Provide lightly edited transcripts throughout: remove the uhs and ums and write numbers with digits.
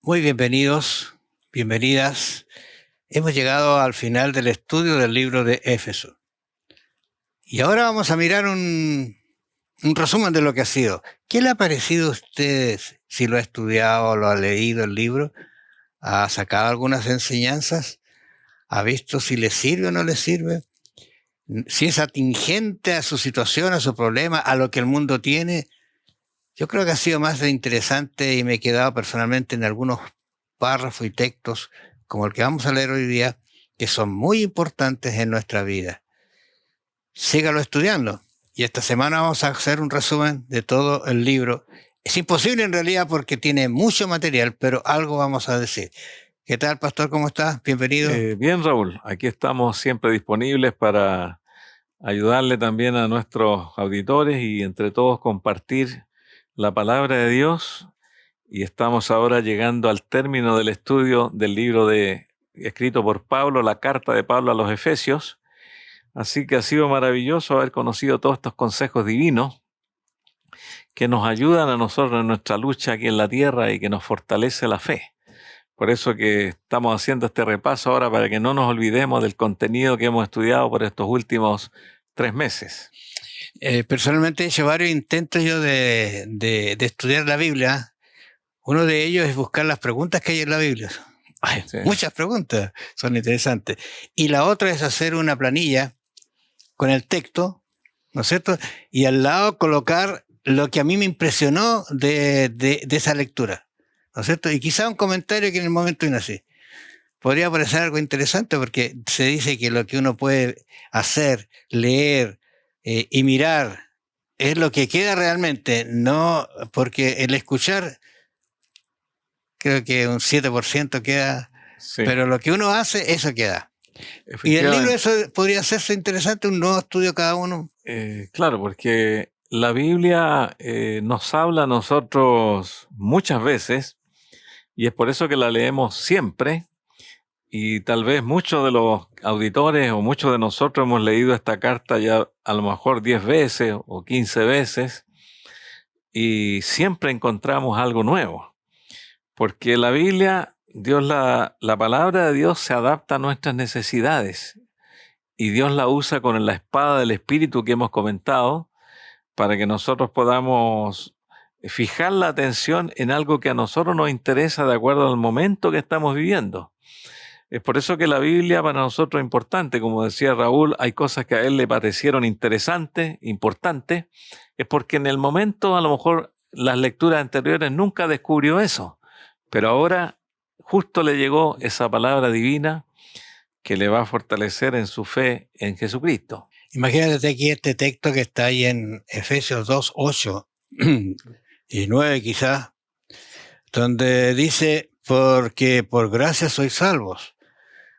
Muy bienvenidos, bienvenidas. Hemos llegado al final del estudio del libro de Éfeso. Y ahora vamos a mirar un resumen de lo que ha sido. ¿Qué le ha parecido a usted si lo ha estudiado o lo ha leído el libro? ¿Ha sacado algunas enseñanzas? ¿Ha visto si le sirve o no le sirve? ¿Si es atingente a su situación, a su problema, a lo que el mundo tiene? Yo creo que ha sido más de interesante y me he quedado personalmente en algunos párrafos y textos como el que vamos a leer hoy día, que son muy importantes en nuestra vida. Sígalo estudiando. Y esta semana vamos a hacer un resumen de todo el libro. Es imposible en realidad porque tiene mucho material, pero algo vamos a decir. ¿Qué tal, pastor? ¿Cómo estás? Bienvenido. Bien, Raúl. Aquí estamos siempre disponibles para ayudarle también a nuestros auditores y entre todos compartir la palabra de Dios. Y estamos ahora llegando al término del estudio del libro escrito por Pablo, la carta de Pablo a los Efesios. Así que ha sido maravilloso haber conocido todos estos consejos divinos que nos ayudan a nosotros en nuestra lucha aquí en la tierra y que nos fortalece la fe. Por eso que estamos haciendo este repaso ahora para que no nos olvidemos del contenido que hemos estudiado por estos últimos 3 meses. Personalmente he hecho varios intentos yo de estudiar la Biblia. Uno de ellos es buscar las preguntas que hay en la Biblia. Hay muchas preguntas, son interesantes. Y la otra es hacer una planilla con el texto, ¿no es cierto? Y al lado colocar lo que a mí me impresionó de esa lectura, ¿no es cierto? Y quizá un comentario que en el momento vino así. Podría parecer algo interesante porque se dice que lo que uno puede hacer, leer y mirar es lo que queda realmente, no porque el escuchar creo que un 7% queda, sí. Pero lo que uno hace, eso queda. Y el libro eso podría hacerse interesante, un nuevo estudio cada uno. Claro, porque la Biblia nos habla a nosotros muchas veces y es por eso que la leemos siempre. Y tal vez muchos de los auditores o muchos de nosotros hemos leído esta carta ya a lo mejor 10 veces o 15 veces y siempre encontramos algo nuevo. Porque la Biblia, la palabra de Dios se adapta a nuestras necesidades y Dios la usa con la espada del Espíritu que hemos comentado para que nosotros podamos fijar la atención en algo que a nosotros nos interesa de acuerdo al momento que estamos viviendo. Es por eso que la Biblia para nosotros es importante. Como decía Raúl, hay cosas que a él le parecieron interesantes, importantes. Es porque en el momento, a lo mejor, las lecturas anteriores nunca descubrió eso. Pero ahora justo le llegó esa palabra divina que le va a fortalecer en su fe en Jesucristo. Imagínate aquí este texto que está ahí en Efesios 2, 8 y 9 quizás, donde dice, porque por gracia sois salvos.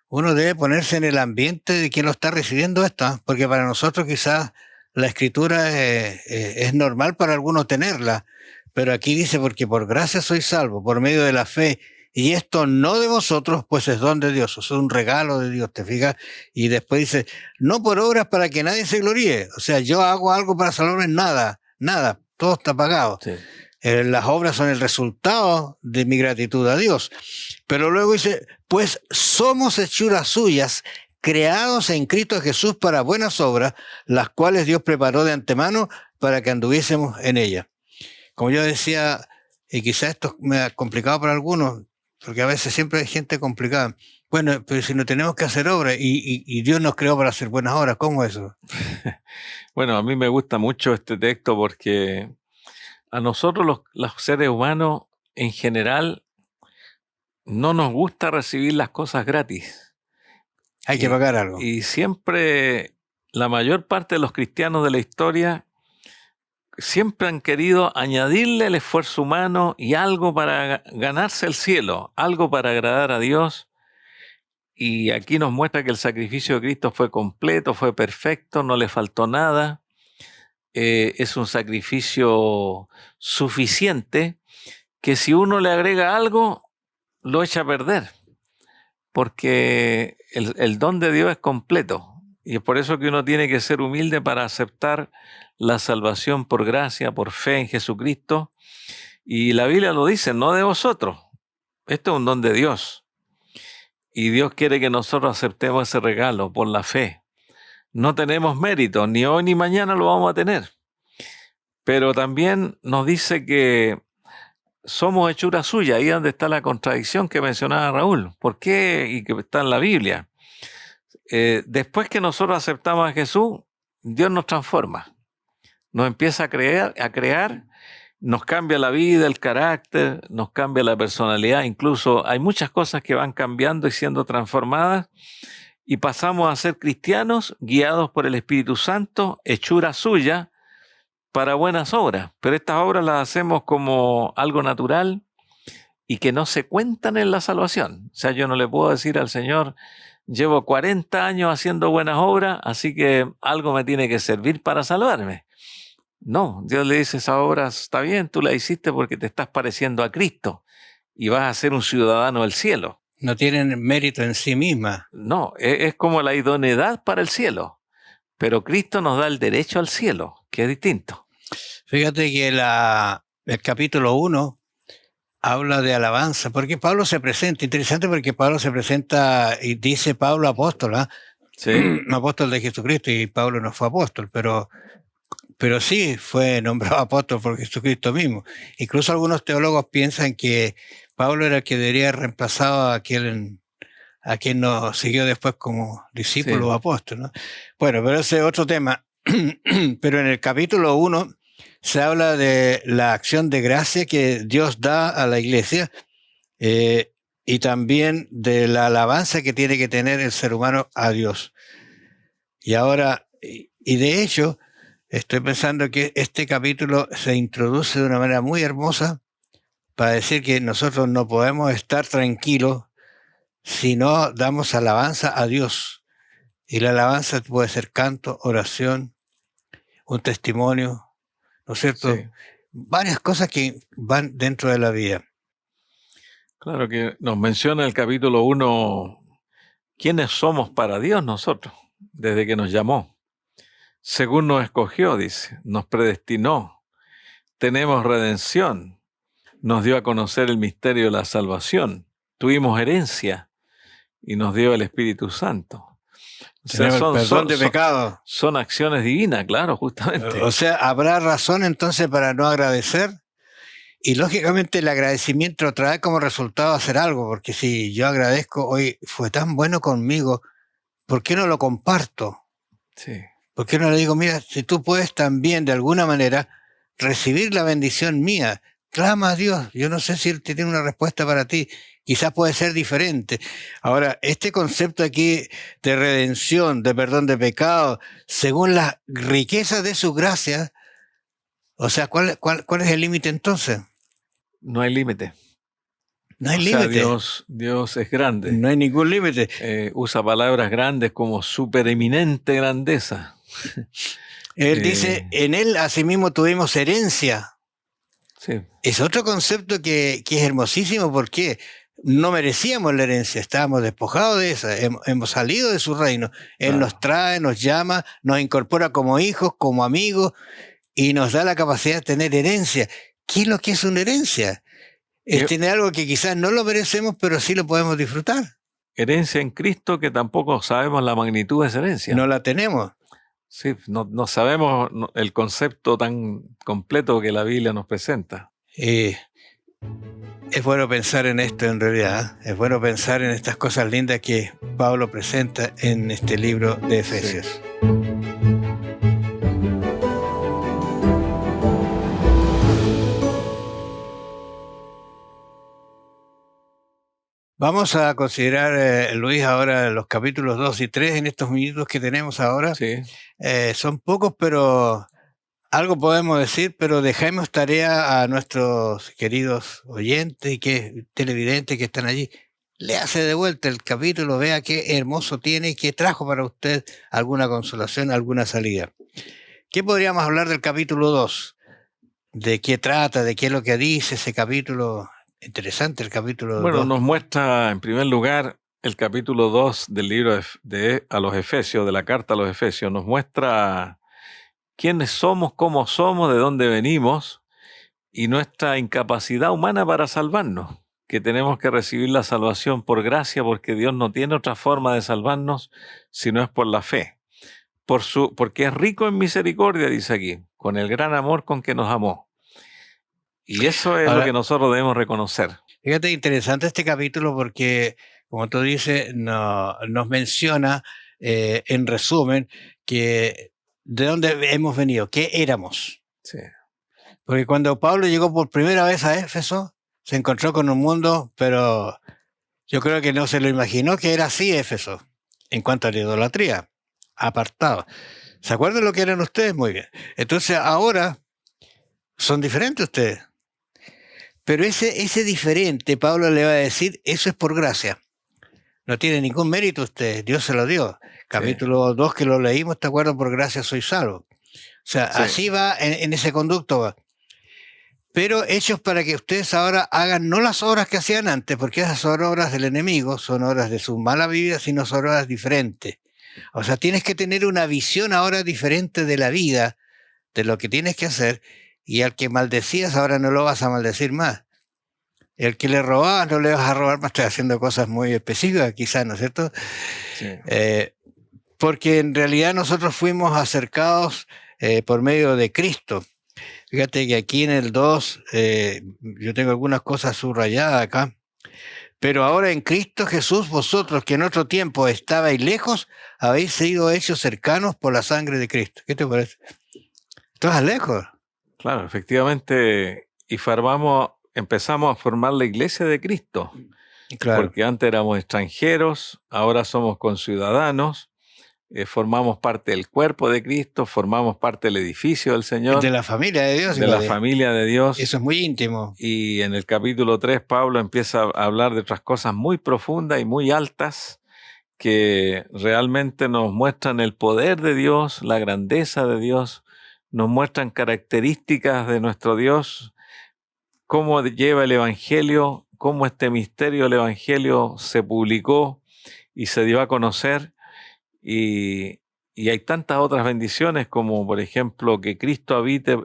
Uno debe ponerse en el ambiente de quien lo está recibiendo esto, porque para nosotros quizás la escritura es normal para algunos tenerla, pero aquí dice, porque por gracia sois salvos, por medio de la fe, y esto no de vosotros, pues es don de Dios, es un regalo de Dios, ¿te fijas? Y después dice, no por obras para que nadie se gloríe, o sea, yo hago algo para salvarme, nada, todo está pagado. Sí. Las obras son el resultado de mi gratitud a Dios. Pero luego dice, pues somos hechuras suyas, creados en Cristo Jesús para buenas obras, las cuales Dios preparó de antemano para que anduviésemos en ellas. Como yo decía, y quizás esto me ha complicado para algunos, porque a veces siempre hay gente complicada. Bueno, pero si no tenemos que hacer obras y Dios nos creó para hacer buenas obras, ¿cómo es eso? Bueno, a mí me gusta mucho este texto porque a nosotros los seres humanos en general no nos gusta recibir las cosas gratis. Hay que pagar algo. Y siempre la mayor parte de los cristianos de la historia siempre han querido añadirle el esfuerzo humano y algo para ganarse el cielo, algo para agradar a Dios. Y aquí nos muestra que el sacrificio de Cristo fue completo, fue perfecto, no le faltó nada. Es un sacrificio suficiente que si uno le agrega algo, lo echa a perder, porque el don de Dios es completo. Y es por eso que uno tiene que ser humilde para aceptar la salvación por gracia, por fe en Jesucristo. Y la Biblia lo dice, no de vosotros. Esto es un don de Dios. Y Dios quiere que nosotros aceptemos ese regalo por la fe. No tenemos mérito, ni hoy ni mañana lo vamos a tener. Pero también nos dice que somos hechura suya, ahí es donde está la contradicción que mencionaba Raúl. ¿Por qué? Y que está en la Biblia. Después que nosotros aceptamos a Jesús, Dios nos transforma. Nos empieza a crear, nos cambia la vida, el carácter, nos cambia la personalidad. Incluso hay muchas cosas que van cambiando y siendo transformadas y pasamos a ser cristianos guiados por el Espíritu Santo, hechura suya, para buenas obras. Pero estas obras las hacemos como algo natural y que no se cuentan en la salvación. O sea, yo no le puedo decir al Señor, llevo 40 años haciendo buenas obras, así que algo me tiene que servir para salvarme. No, Dios le dice, esa obra está bien, tú la hiciste porque te estás pareciendo a Cristo y vas a ser un ciudadano del cielo. No tienen mérito en sí misma. No, es como la idoneidad para el cielo, pero Cristo nos da el derecho al cielo, que es distinto. Fíjate que el capítulo 1 habla de alabanza, porque Pablo se presenta, interesante porque Pablo se presenta y dice Pablo apóstol, ¿eh? Sí. Apóstol de Jesucristo, y Pablo no fue apóstol, pero sí fue nombrado apóstol por Jesucristo mismo. Incluso algunos teólogos piensan que Pablo era el que debería haber reemplazado a quien nos siguió después como discípulo o apóstol, ¿no? Bueno, pero ese es otro tema. Pero en el capítulo 1 se habla de la acción de gracia que Dios da a la iglesia, y también de la alabanza que tiene que tener el ser humano a Dios. Y ahora, y de hecho, estoy pensando que este capítulo se introduce de una manera muy hermosa para decir que nosotros no podemos estar tranquilos si no damos alabanza a Dios. Y la alabanza puede ser canto, oración, un testimonio, ¿no es cierto? Sí. Varias cosas que van dentro de la vida. Claro que nos menciona el capítulo 1 quiénes somos para Dios nosotros, desde que nos llamó. Según nos escogió, dice, nos predestinó, tenemos redención, nos dio a conocer el misterio de la salvación, tuvimos herencia y nos dio el Espíritu Santo. O sea, perdón de pecado. Son acciones divinas, claro, justamente. O sea, ¿habrá razón entonces para no agradecer? Y lógicamente el agradecimiento trae como resultado hacer algo, porque si yo agradezco, hoy fue tan bueno conmigo, ¿por qué no lo comparto? Sí. ¿Por qué no le digo, mira, si tú puedes también de alguna manera recibir la bendición mía, clama a Dios? Yo no sé si Él tiene una respuesta para ti, quizás puede ser diferente. Ahora, este concepto aquí de redención, de perdón de pecado, según las riquezas de su gracia, o sea, ¿cuál es el límite entonces? No hay límite. No hay límite. Dios es grande. No hay ningún límite. Usa palabras grandes como supereminente grandeza. Él dice, en Él asimismo tuvimos herencia. Sí. Es otro concepto que es hermosísimo porque no merecíamos la herencia, estábamos despojados de esa, hemos salido de su reino. Él nos trae, nos llama, nos incorpora como hijos, como amigos, y nos da la capacidad de tener herencia. ¿Qué es lo que es una herencia? Es tener algo que quizás no lo merecemos, pero sí lo podemos disfrutar. Herencia en Cristo que tampoco sabemos la magnitud de esa herencia. No la tenemos. Sí, no sabemos el concepto tan completo que la Biblia nos presenta. Es bueno pensar en esto en realidad. Es bueno pensar en estas cosas lindas que Pablo presenta en este libro de Efesios. Sí. Vamos a considerar, Luis, ahora los capítulos 2 y 3 en estos minutos que tenemos ahora. Sí. Son pocos, pero algo podemos decir, pero dejemos tarea a nuestros queridos oyentes y televidentes que están allí. Léase de vuelta el capítulo, vea qué hermoso tiene y qué trajo para usted alguna consolación, alguna salida. ¿Qué podríamos hablar del capítulo 2? ¿De qué trata? ¿De qué es lo que dice ese capítulo? Interesante el capítulo Bueno, 2. nos muestra en primer lugar el capítulo 2 del libro a los Efesios, de la carta a los Efesios. Nos muestra quiénes somos, cómo somos, de dónde venimos y nuestra incapacidad humana para salvarnos, que tenemos que recibir la salvación por gracia, porque Dios no tiene otra forma de salvarnos si no es por la fe. Porque es rico en misericordia, dice aquí, con el gran amor con que nos amó. Y eso es lo que nosotros debemos reconocer. Fíjate, interesante este capítulo porque, como tú dices, nos menciona, en resumen, que de dónde hemos venido, qué éramos. Sí. Porque cuando Pablo llegó por primera vez a Éfeso, se encontró con un mundo, pero yo creo que no se lo imaginó que era así Éfeso, en cuanto a la idolatría, apartado. ¿Se acuerdan lo que eran ustedes? Muy bien. Entonces ahora son diferentes ustedes. Pero ese diferente, Pablo le va a decir, eso es por gracia. No tiene ningún mérito usted, Dios se lo dio. Capítulo 2 que lo leímos, ¿te acuerdas? Por gracia soy salvo. O sea, así va en ese conducto va. Pero hechos para que ustedes ahora hagan no las obras que hacían antes, porque esas son obras del enemigo, son obras de su mala vida, sino son obras diferentes. O sea, tienes que tener una visión ahora diferente de la vida, de lo que tienes que hacer, y al que maldecías ahora no lo vas a maldecir más. El que le robabas no le vas a robar más, estoy haciendo cosas muy específicas quizás, ¿no es cierto? Sí. Porque en realidad nosotros fuimos acercados por medio de Cristo. Fíjate que aquí en el 2, yo tengo algunas cosas subrayadas acá. Pero ahora en Cristo Jesús, vosotros que en otro tiempo estabais lejos, habéis sido hechos cercanos por la sangre de Cristo. ¿Qué te parece? Estás lejos. Claro, efectivamente. Y empezamos a formar la iglesia de Cristo. Claro. Porque antes éramos extranjeros, ahora somos conciudadanos. Formamos parte del cuerpo de Cristo, formamos parte del edificio del Señor. De la familia de Dios. De la familia de Dios. Eso es muy íntimo. Y en el capítulo 3, Pablo empieza a hablar de otras cosas muy profundas y muy altas que realmente nos muestran el poder de Dios, la grandeza de Dios, nos muestran características de nuestro Dios, cómo lleva el Evangelio, cómo este misterio del Evangelio se publicó y se dio a conocer. Y hay tantas otras bendiciones como, por ejemplo, que Cristo habite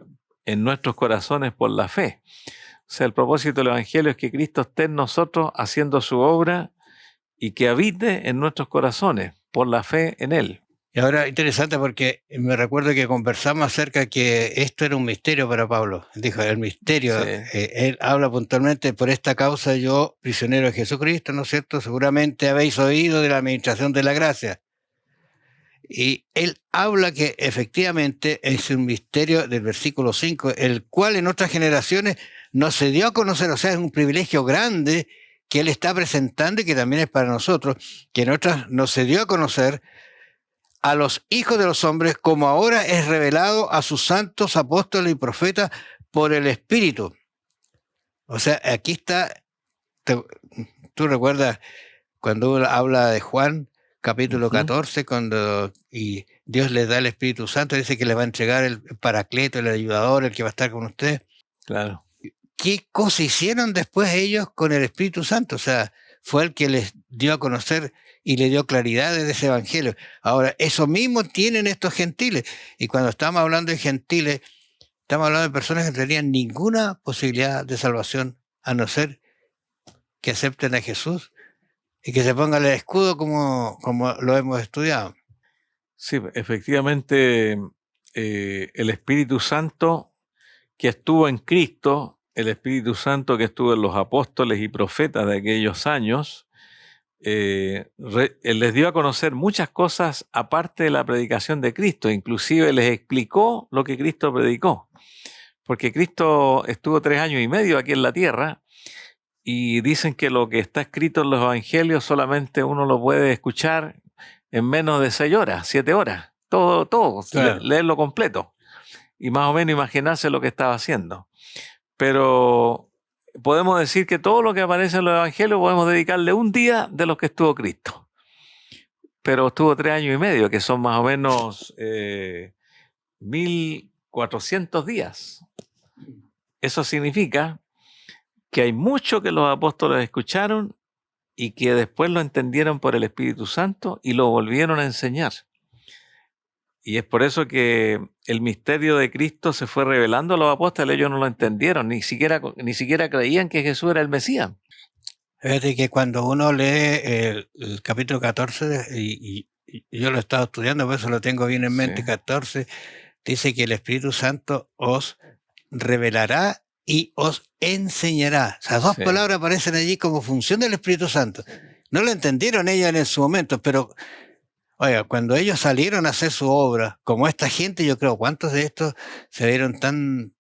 en nuestros corazones por la fe. O sea, el propósito del Evangelio es que Cristo esté en nosotros haciendo su obra y que habite en nuestros corazones por la fe en Él. Y ahora, interesante porque me recuerdo que conversamos acerca de que esto era un misterio para Pablo. Dijo, el misterio, él habla puntualmente, por esta causa yo, prisionero de Jesucristo, ¿no es cierto? Seguramente habéis oído de la administración de la gracia. Y él habla que efectivamente es un misterio del versículo 5, el cual en otras generaciones no se dio a conocer, o sea, es un privilegio grande que él está presentando y que también es para nosotros, que en otras no se dio a conocer a los hijos de los hombres, como ahora es revelado a sus santos apóstoles y profetas por el Espíritu. O sea, aquí está, tú recuerdas cuando uno habla de Juan, capítulo 14, y Dios les da el Espíritu Santo, dice que les va a entregar el Paracleto, el ayudador, el que va a estar con usted. Claro. ¿Qué cosa hicieron después ellos con el Espíritu Santo? O sea, fue el que les dio a conocer y le dio claridad de ese evangelio. Ahora, eso mismo tienen estos gentiles. Y cuando estamos hablando de gentiles, estamos hablando de personas que no tenían ninguna posibilidad de salvación, a no ser que acepten a Jesús y que se pongan el escudo como lo hemos estudiado. Sí, efectivamente, el Espíritu Santo que estuvo en Cristo, el Espíritu Santo que estuvo en los apóstoles y profetas de aquellos años, él les dio a conocer muchas cosas aparte de la predicación de Cristo, inclusive les explicó lo que Cristo predicó, porque Cristo estuvo 3 años y medio aquí en la tierra y dicen que lo que está escrito en los evangelios solamente uno lo puede escuchar en menos de 6 horas, 7 horas, todo, Claro. leerlo completo. y más o menos imaginarse lo que estaba haciendo. Pero podemos decir que todo lo que aparece en los evangelios podemos dedicarle un día de los que estuvo Cristo. Pero estuvo 3 años y medio, que son más o menos 1400 días. Eso significa que hay mucho que los apóstoles escucharon y que después lo entendieron por el Espíritu Santo y lo volvieron a enseñar. Y es por eso que el misterio de Cristo se fue revelando a los apóstoles. Ellos no lo entendieron, ni siquiera creían que Jesús era el Mesías. Fíjate que cuando uno lee el capítulo 14, y yo lo he estado estudiando, por eso lo tengo bien en mente, Sí. 14, dice que el Espíritu Santo os revelará y os enseñará. O sea, dos Sí. palabras aparecen allí como función del Espíritu Santo. No lo entendieron ellos en su momento, pero oiga, cuando ellos salieron a hacer su obra, como esta gente, yo creo, ¿cuántos de estos se vieron tan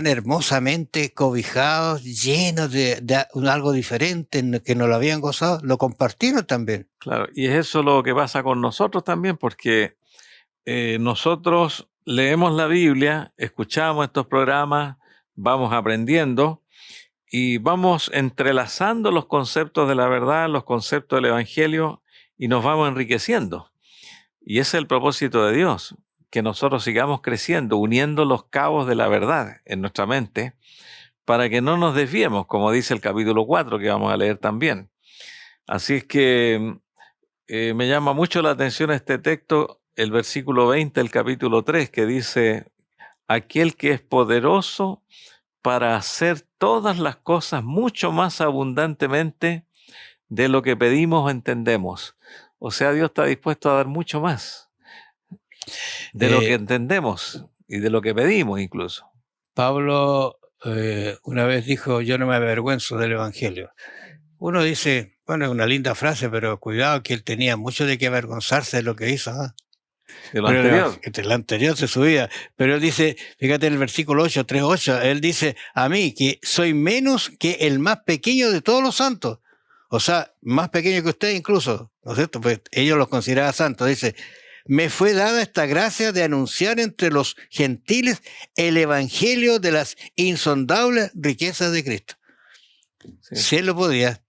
hermosamente cobijados, llenos de algo diferente, que no lo habían gozado? Lo compartieron también. Claro, y es eso lo que pasa con nosotros también, porque nosotros leemos la Biblia, escuchamos estos programas, vamos aprendiendo y vamos entrelazando los conceptos de la verdad, los conceptos del Evangelio y nos vamos enriqueciendo. Y ese es el propósito de Dios, que nosotros sigamos creciendo, uniendo los cabos de la verdad en nuestra mente para que no nos desviemos, como dice el capítulo 4 que vamos a leer también. Así es que me llama mucho la atención este texto, el versículo 20 del capítulo 3, que dice: aquel que es poderoso para hacer todas las cosas mucho más abundantemente de lo que pedimos o entendemos. O sea, Dios está dispuesto a dar mucho más de lo que entendemos y de lo que pedimos incluso. Pablo una vez dijo: yo no me avergüenzo del Evangelio. Uno dice, bueno, es una linda frase, pero cuidado que él tenía mucho de qué avergonzarse de lo que hizo, ¿no? De lo anterior. De lo anterior se subía. Pero él dice, fíjate en el versículo 8, 3:8, él dice: a mí, que soy menos que el más pequeño de todos los santos. O sea, más pequeño que usted incluso, ¿no es cierto? Pues ellos los consideraban santos. Dice: me fue dada esta gracia de anunciar entre los gentiles el evangelio de las insondables riquezas de Cristo. Sí. Si él lo podía,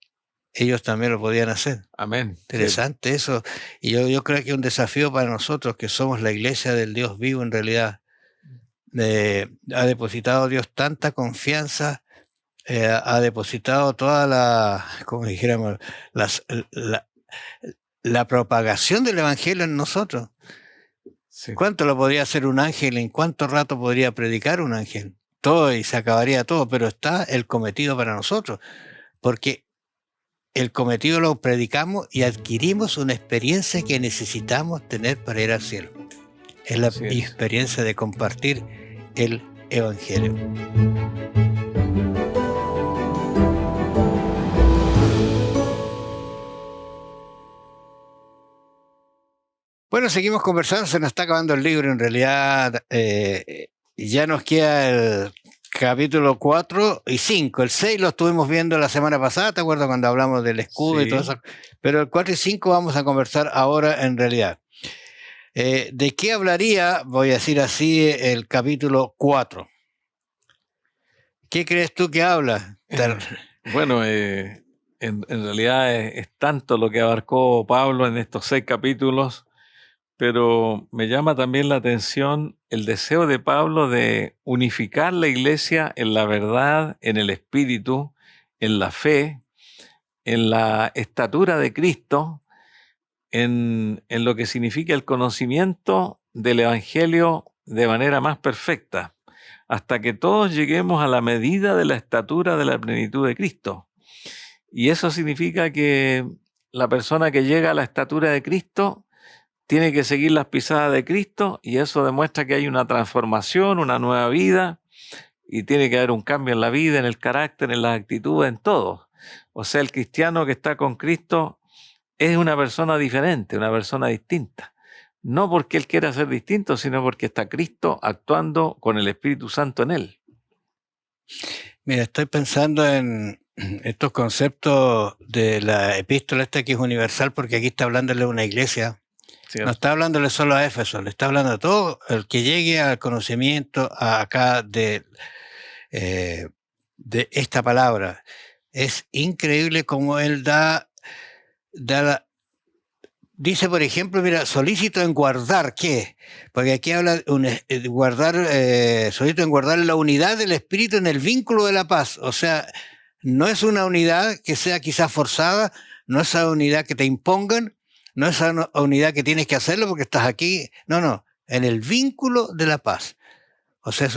ellos también lo podían hacer. Amén. Interesante Sí. eso. Y yo creo que es un desafío para nosotros, que somos la iglesia del Dios vivo en realidad. Ha depositado Dios tanta confianza, ha depositado toda la, como dijéramos, la propagación del evangelio en nosotros. Sí. ¿Cuánto lo podría hacer un ángel? ¿En cuánto rato podría predicar un ángel? Todo, y se acabaría todo, pero está el cometido para nosotros, porque el cometido lo predicamos y adquirimos una experiencia que necesitamos tener para ir al cielo. Es la experiencia de compartir el evangelio. Bueno, seguimos conversando, se nos está acabando el libro en realidad. Ya nos queda el capítulo 4 y 5. El 6 lo estuvimos viendo la semana pasada, ¿te acuerdas cuando hablamos del escudo y todo eso? Pero el 4 y 5 vamos a conversar ahora en realidad. ¿De qué hablaría, voy a decir así, el capítulo 4? ¿Qué crees tú que habla? Bueno, en realidad es tanto lo que abarcó Pablo en estos 6 capítulos, pero me llama también la atención el deseo de Pablo de unificar la iglesia en la verdad, en el espíritu, en la fe, en la estatura de Cristo, en lo que significa el conocimiento del evangelio de manera más perfecta, hasta que todos lleguemos a la medida de la estatura de la plenitud de Cristo. Y eso significa que la persona que llega a la estatura de Cristo tiene que seguir las pisadas de Cristo, y eso demuestra que hay una transformación, una nueva vida, y tiene que haber un cambio en la vida, en el carácter, en las actitudes, en todo. O sea, el cristiano que está con Cristo es una persona diferente, una persona distinta. No porque él quiera ser distinto, sino porque está Cristo actuando con el Espíritu Santo en él. Mira, estoy pensando en estos conceptos de la epístola esta que es universal, porque aquí está hablándole a una iglesia. No está hablándole solo a Éfeso, le está hablando a todo el que llegue al conocimiento acá de esta palabra. Es increíble cómo él dice, por ejemplo, mira, solícito en guardar, ¿qué? Porque aquí habla solícito en guardar la unidad del espíritu en el vínculo de la paz. O sea, no es una unidad que sea quizás forzada, no es una unidad que te impongan, no es una unidad que tienes que hacerlo porque estás aquí. No, en el vínculo de la paz. O sea,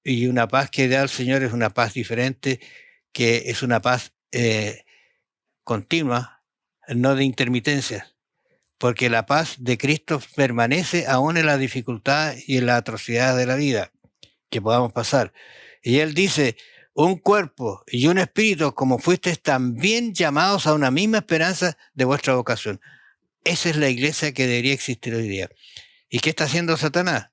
una paz que da el Señor es una paz diferente, que es una paz continua, no de intermitencias. Porque la paz de Cristo permanece aún en la dificultad y en la atrocidad de la vida que podamos pasar. Y él dice, un cuerpo y un espíritu como fuisteis también llamados a una misma esperanza de vuestra vocación. Esa es la iglesia que debería existir hoy día. ¿Y qué está haciendo Satanás?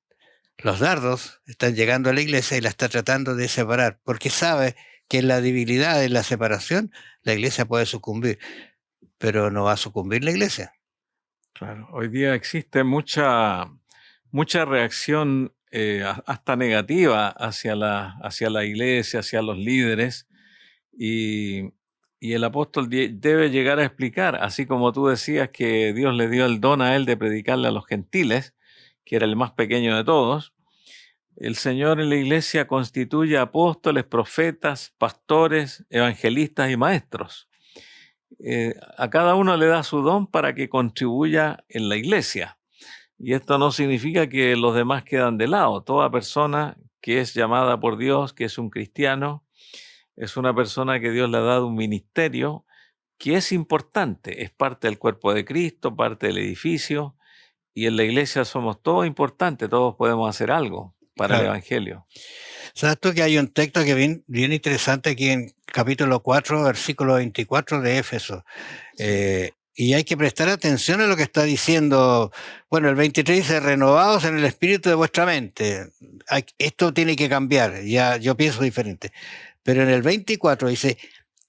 Los dardos están llegando a la iglesia y la está tratando de separar, porque sabe que en la debilidad, en la separación, la iglesia puede sucumbir, pero no va a sucumbir la iglesia. Claro, hoy día existe mucha reacción hasta negativa hacia la iglesia, hacia los líderes, y el apóstol debe llegar a explicar, así como tú decías que Dios le dio el don a él de predicarle a los gentiles, que era el más pequeño de todos. El Señor en la iglesia constituye apóstoles, profetas, pastores, evangelistas y maestros. A cada uno le da su don para que contribuya en la iglesia. Y esto no significa que los demás quedan de lado. Toda persona que es llamada por Dios, que es un cristiano, es una persona que Dios le ha dado un ministerio que es importante, es parte del cuerpo de Cristo, parte del edificio, y en la iglesia somos todos importantes, todos podemos hacer algo para el Evangelio. ¿Sabes tú que hay un texto que bien interesante aquí en capítulo 4, versículo 24 de Éfeso? Y hay que prestar atención a lo que está diciendo. Bueno, el 23 dice, renovados en el espíritu de vuestra mente. Esto tiene que cambiar, ya yo pienso diferente. Pero en el 24 dice,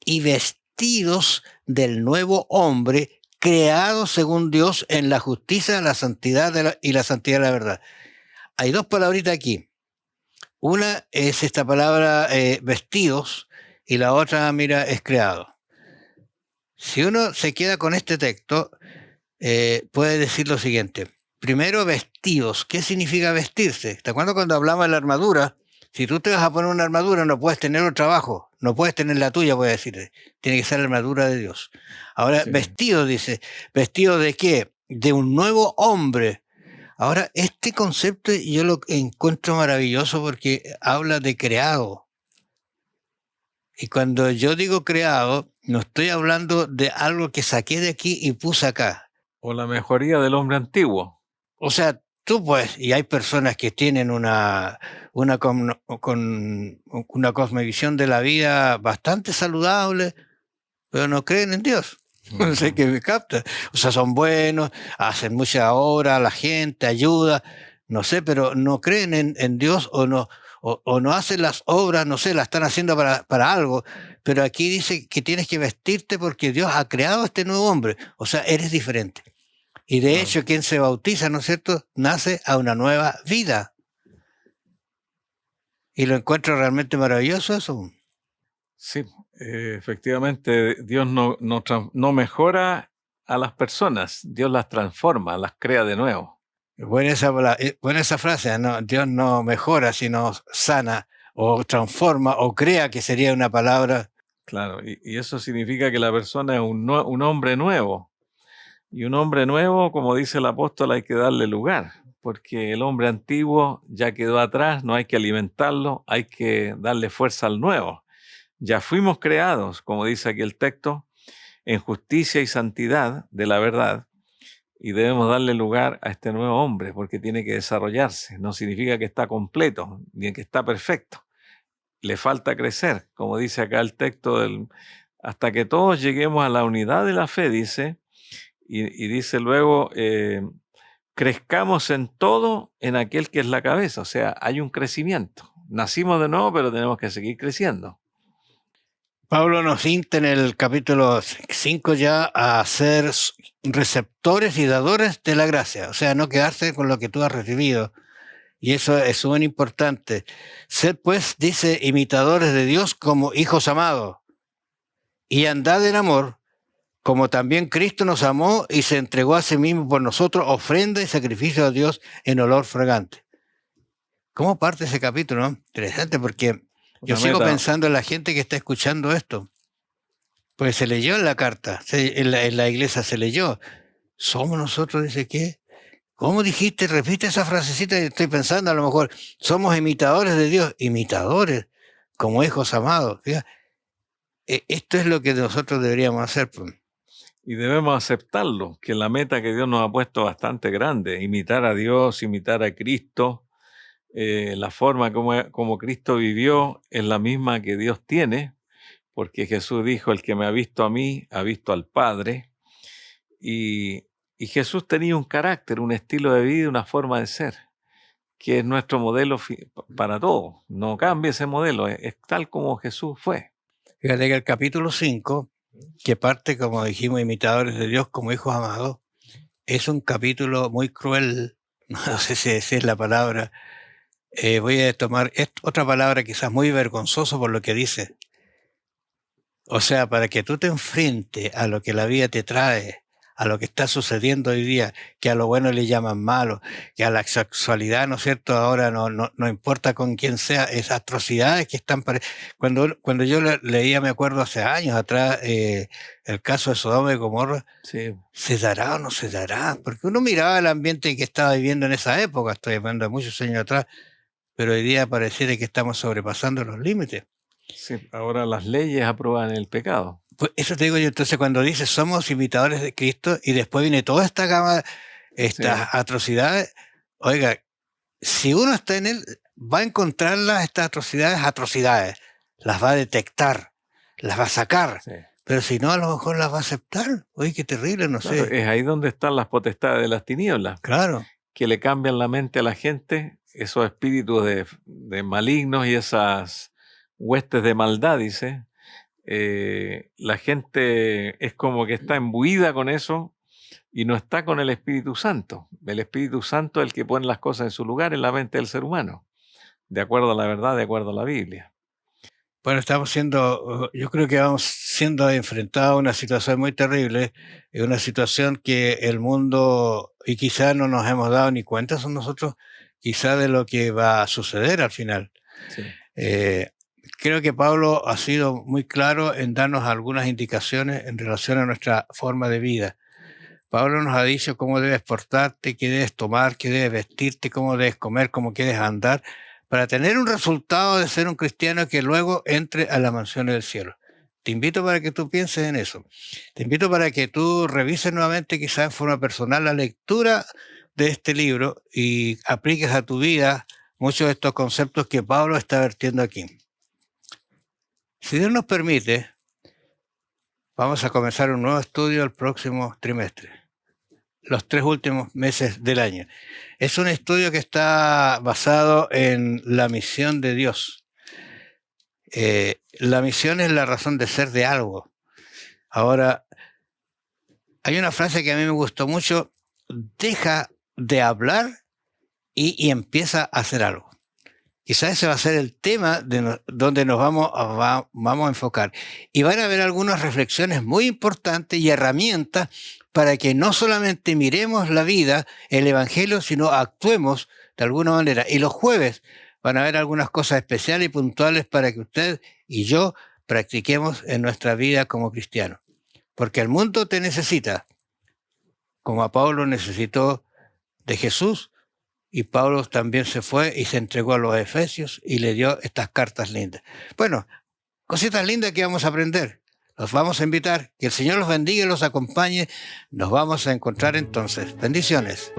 y vestidos del nuevo hombre, creado según Dios en la justicia, la santidad y la santidad de la verdad. Hay dos palabritas aquí. Una es esta palabra vestidos y la otra, mira, es creado. Si uno se queda con este texto, puede decir lo siguiente. Primero, vestidos. ¿Qué significa vestirse? ¿Te acuerdas cuando hablamos de la armadura? Si tú te vas a poner una armadura, no puedes tener otro trabajo. No puedes tener la tuya, voy a decir. Tiene que ser la armadura de Dios. Ahora, sí. Vestido, dice. ¿Vestido de qué? De un nuevo hombre. Ahora, este concepto yo lo encuentro maravilloso porque habla de creado. Y cuando yo digo creado, no estoy hablando de algo que saqué de aquí y puse acá. O la mejoría del hombre antiguo. O sea, tú pues, y hay personas que tienen una cosmovisión de la vida bastante saludable, pero no creen en Dios. No sé qué me capta. O sea, son buenos, hacen mucha obra a la gente, ayuda, no sé, pero no creen en Dios o no hacen las obras, no sé, las están haciendo para algo. Pero aquí dice que tienes que vestirte porque Dios ha creado a este nuevo hombre. O sea, eres diferente. Y de hecho, quien se bautiza, ¿no es cierto?, nace a una nueva vida. Y lo encuentro realmente maravilloso eso. Sí, efectivamente, Dios no mejora a las personas, Dios las transforma, las crea de nuevo. Buena esa frase, ¿no? Dios no mejora, sino sana o transforma o crea, que sería una palabra. Claro, y eso significa que la persona es un hombre nuevo. Y un hombre nuevo, como dice el apóstol, hay que darle lugar, porque el hombre antiguo ya quedó atrás, no hay que alimentarlo, hay que darle fuerza al nuevo. Ya fuimos creados, como dice aquí el texto, en justicia y santidad de la verdad, y debemos darle lugar a este nuevo hombre, porque tiene que desarrollarse. No significa que está completo, ni que está perfecto. Le falta crecer, como dice acá el texto, hasta que todos lleguemos a la unidad de la fe, dice, y dice luego, crezcamos en todo en aquel que es la cabeza. O sea, hay un crecimiento. Nacimos de nuevo, pero tenemos que seguir creciendo. Pablo nos insta en el capítulo 5 ya a ser receptores y dadores de la gracia, o sea, no quedarse con lo que tú has recibido. Y eso es muy importante. Sed pues, dice, imitadores de Dios como hijos amados, y andad en amor, como también Cristo nos amó y se entregó a sí mismo por nosotros, ofrenda y sacrificio a Dios en olor fragante. ¿Cómo parte ese capítulo, no? Interesante, porque yo sigo pensando en la gente que está escuchando esto. Pues se leyó en la carta, en la iglesia se leyó. Somos nosotros, dice, ¿qué? ¿Cómo dijiste? Repite esa frasecita que estoy pensando, a lo mejor. Somos imitadores de Dios, imitadores, como hijos amados. Fíjate, esto es lo que nosotros deberíamos hacer. Y debemos aceptarlo, que la meta que Dios nos ha puesto bastante grande, imitar a Dios, imitar a Cristo. La forma como Cristo vivió es la misma que Dios tiene, porque Jesús dijo, el que me ha visto a mí, ha visto al Padre. Y Jesús tenía un carácter, un estilo de vida, una forma de ser, que es nuestro modelo para todos. No cambie ese modelo, es tal como Jesús fue. Fíjate que el capítulo 5, que parte, como dijimos, imitadores de Dios como hijos amados, es un capítulo muy cruel, no sé si es la palabra. Voy a tomar otra palabra quizás muy vergonzoso por lo que dice. O sea, para que tú te enfrentes a lo que la vida te trae, a lo que está sucediendo hoy día, que a lo bueno le llaman malo, que a la sexualidad, ¿no es cierto?, ahora no importa con quién sea, esas atrocidades que están... Cuando yo leía, me acuerdo hace años atrás, el caso de Sodoma y Gomorra, sí. ¿Se dará o no se dará? Porque uno miraba el ambiente que estaba viviendo en esa época, estoy hablando de muchos años atrás, pero hoy día pareciera que estamos sobrepasando los límites. Sí, ahora las leyes aprueban el pecado. Pues eso te digo yo, entonces cuando dices somos imitadores de Cristo y después viene toda esta gama, estas atrocidades, oiga, si uno está en él, va a encontrar estas atrocidades, las va a detectar, las va a sacar, pero si no, a lo mejor las va a aceptar. Oye, qué terrible, no sé. Es ahí donde están las potestades de las tinieblas. Claro. Que le cambian la mente a la gente, esos espíritus de malignos y esas huestes de maldad, dice. La gente es como que está imbuida con eso y no está con el Espíritu Santo. El Espíritu Santo es el que pone las cosas en su lugar en la mente del ser humano, de acuerdo a la verdad, de acuerdo a la Biblia. Bueno, yo creo que vamos siendo enfrentados a una situación muy terrible, una situación que el mundo, y quizás no nos hemos dado ni cuenta, son nosotros, quizás de lo que va a suceder al final. Sí. Creo que Pablo ha sido muy claro en darnos algunas indicaciones en relación a nuestra forma de vida. Pablo nos ha dicho cómo debes portarte, qué debes tomar, qué debes vestirte, cómo debes comer, cómo debes andar, para tener un resultado de ser un cristiano que luego entre a la mansión del cielo. Te invito para que tú pienses en eso. Te invito para que tú revises nuevamente, quizás en forma personal, la lectura de este libro y apliques a tu vida muchos de estos conceptos que Pablo está vertiendo aquí. Si Dios nos permite, vamos a comenzar un nuevo estudio el próximo trimestre, los 3 últimos meses del año. Es un estudio que está basado en la misión de Dios. La misión es la razón de ser de algo. Ahora, hay una frase que a mí me gustó mucho: deja de hablar y empieza a hacer algo. Quizás ese va a ser el tema donde nos vamos a enfocar. Y van a haber algunas reflexiones muy importantes y herramientas para que no solamente miremos la vida, el Evangelio, sino actuemos de alguna manera. Y los jueves van a haber algunas cosas especiales y puntuales para que usted y yo practiquemos en nuestra vida como cristianos. Porque el mundo te necesita, como a Pablo necesitó de Jesús. Y Pablo también se fue y se entregó a los Efesios y le dio estas cartas lindas. Bueno, cositas lindas que vamos a aprender. Los vamos a invitar. Que el Señor los bendiga y los acompañe. Nos vamos a encontrar entonces. Bendiciones.